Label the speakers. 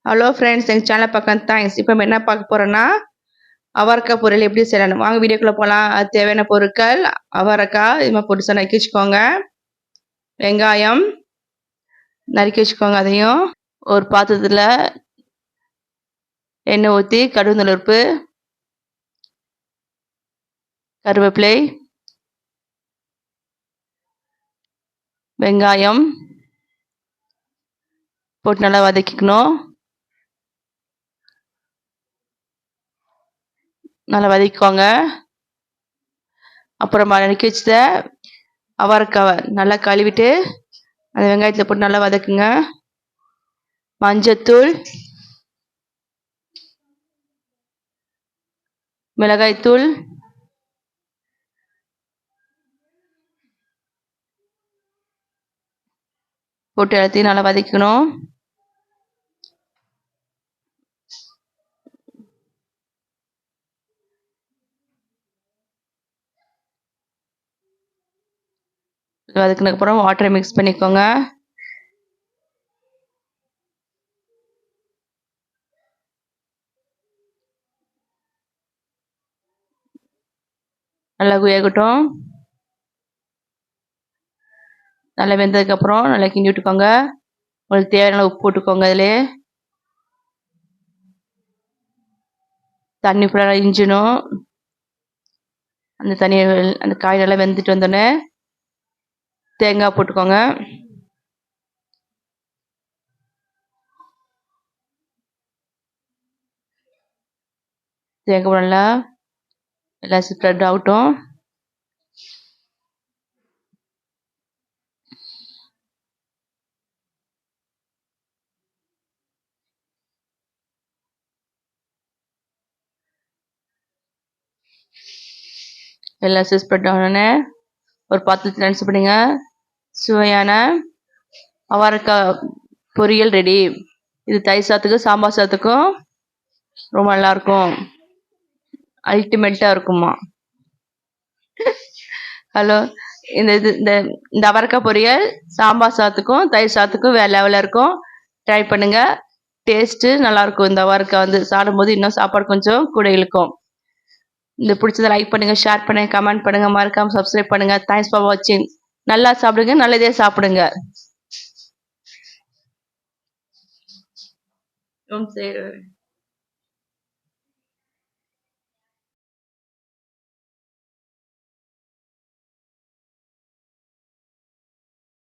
Speaker 1: Hello friends, எங்கள் channel பக்கம் thanks. இப்போ நம்ம என்ன பார்க்க போகிறோன்னா அவரைக்காய் பொரியல் எப்படி செய்யலாம். வாங்க வீடியோக்குள்ளே போகலாம். அது தேவையான பொருட்கள்: அவரைக்காய் இது மாதிரி பொடிசாக நறுக்கி வச்சுக்கோங்க, வெங்காயம் நறுக்கி வச்சுக்கோங்க, அதையும் ஒரு பாத்திரத்தில் எண்ணெய் ஊற்றி கடுகு உளுந்து கருவேப்பிலை வெங்காயம் போட்டு நல்லா வதக்கிக்கணும். நல்லா வதக்கிக்கோங்க. அப்புறமா நறுக்கி வச்சத அவரைக்காவை நல்லா கழுவிட்டு அந்த வெங்காயத்தில் போட்டு நல்லா வதக்குங்க. மஞ்சத்தூள், மிளகாய்த்தூள், போட்டு எல்லாத்தையும் நல்லா வதக்கணும். வதக்குனதுக்கப்புறம் வாட்டரை மிக்ஸ் பண்ணிக்கோங்க. நல்லா வேகட்டும். நல்லா வெந்ததுக்கப்புறம் நல்லா கிண்டி விட்டுக்கோங்க. உங்களுக்கு தேவையான உப்பு போட்டுக்கோங்க. அதில் தண்ணி ஃபுல்லாக இஞ்சினும். அந்த தண்ணி அந்த காய் நல்லா வெந்துட்டு வந்தோடனே தேங்காய் போட்டுக்கோங்க. தேங்காய் நல்லா எல்லாம் ஸ்ப்ரெட் ஆகட்டும். எல்லாம் ஸ்ப்ரெட் ஆகணுன்னு ஒரு பாத்திரத்தில் நினச்சி பண்ணுங்க. சுவையான அவரைக்காய் பொரியல் ரெடி. இது தயிர் சாதத்துக்கும் சாம்பார் சாதத்துக்கும் ரொம்ப நல்லாயிருக்கும். அல்டிமேட்டாக இருக்குமா. ஹலோ, இந்த இந்த அவரைக்காய் பொரியல் சாம்பார் சாதத்துக்கும் தயிர் சாதத்துக்கும் வேறு லெவலில் இருக்கும். ட்ரை பண்ணுங்கள். டேஸ்ட்டு நல்லாயிருக்கும். இந்த அவரைக்காய் சாப்பிடும்போது இன்னும் சாப்பாடு கொஞ்சம் கூட இழுக்கும். இந்த பிடிச்சதை லைக் பண்ணுங்கள், ஷேர் பண்ணுங்கள், கமெண்ட் பண்ணுங்கள், மறக்காமல் சப்ஸ்கிரைப் பண்ணுங்கள். தேங்க்ஸ் ஃபார் வாட்சிங். நல்லா சாப்பிடுங்க, நல்லதே சாப்பிடுங்க. சரி.